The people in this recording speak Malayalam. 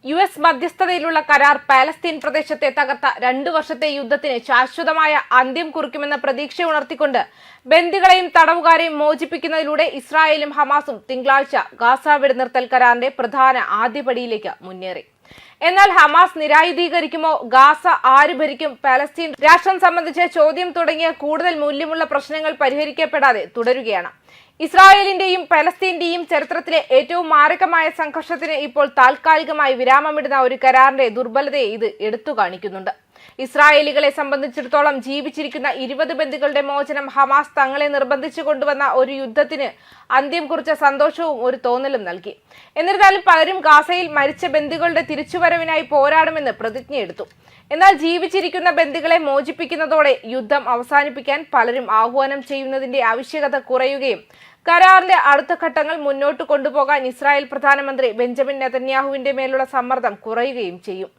യുഎസ് മധ്യസ്ഥതയിലുള്ള കരാർ പാലസ്തീൻ പ്രദേശത്തെ തകർത്ത 2 വർഷത്തെ യുദ്ധത്തിന് ശാശ്വതമായ അന്ത്യം കുറിക്കുമെന്ന പ്രതീക്ഷ ഉണർത്തിക്കൊണ്ട് ബന്ദികളെയും തടവുകാരെയും മോചിപ്പിക്കുന്നതിലൂടെ ഇസ്രായേലും ഹമാസും തിങ്കളാഴ്ച ഗാസ വെടിനിർത്തൽ കരാറിന്റെ പ്രധാന ആദ്യപടിയിലേക്ക് മുന്നേറി. എന്നാൽ ഹമാസ് നിരായുധീകരിക്കുമോ, ഗാസ ആര് ഭരിക്കും, പാലസ്തീൻ രാഷ്ട്രം സംബന്ധിച്ച ചോദ്യം തുടങ്ങിയ കൂടുതൽ മൂല്യമുള്ള പ്രശ്നങ്ങൾ പരിഹരിക്കപ്പെടാതെ തുടരുകയാണ്. ഇസ്രായേലിന്റെയും പലസ്തീന്റെയും ചരിത്രത്തിലെ ഏറ്റവും മാരകമായ സംഘർഷത്തിന് ഇപ്പോൾ താൽക്കാലികമായി വിരാമമിടുന്ന ഒരു കരാറിന്റെ ദുർബലതയെ ഇത് എടുത്തു കാണിക്കുന്നുണ്ട്. ഇസ്രായേലികളെ സംബന്ധിച്ചിടത്തോളം ജീവിച്ചിരിക്കുന്ന 20 ബന്ദികളുടെ മോചനം ഹമാസ് തങ്ങളെ നിർബന്ധിച്ചു കൊണ്ടുവന്ന ഒരു യുദ്ധത്തിന് അന്ത്യം കുറിച്ച സന്തോഷവും ഒരു തോന്നലും നൽകി. എന്നിരുന്നാലും പലരും ഗാസയിൽ മരിച്ച ബന്ദികളുടെ തിരിച്ചുവരവിനായി പോരാടുമെന്ന് പ്രതിജ്ഞയെടുത്തു. എന്നാൽ ജീവിച്ചിരിക്കുന്ന ബന്ദികളെ മോചിപ്പിക്കുന്നതോടെ യുദ്ധം അവസാനിപ്പിക്കാൻ പലരും ആഹ്വാനം ചെയ്യുന്നതിന്റെ ആവശ്യകത കുറയുകയും കരാറിന്റെ അടുത്ത ഘട്ടങ്ങൾ മുന്നോട്ട് കൊണ്ടുപോകാൻ ഇസ്രായേൽ പ്രധാനമന്ത്രി ബെഞ്ചമിൻ നെതന്യാഹുവിന്റെ മേലുള്ള സമ്മർദ്ദം കുറയുകയും ചെയ്യും.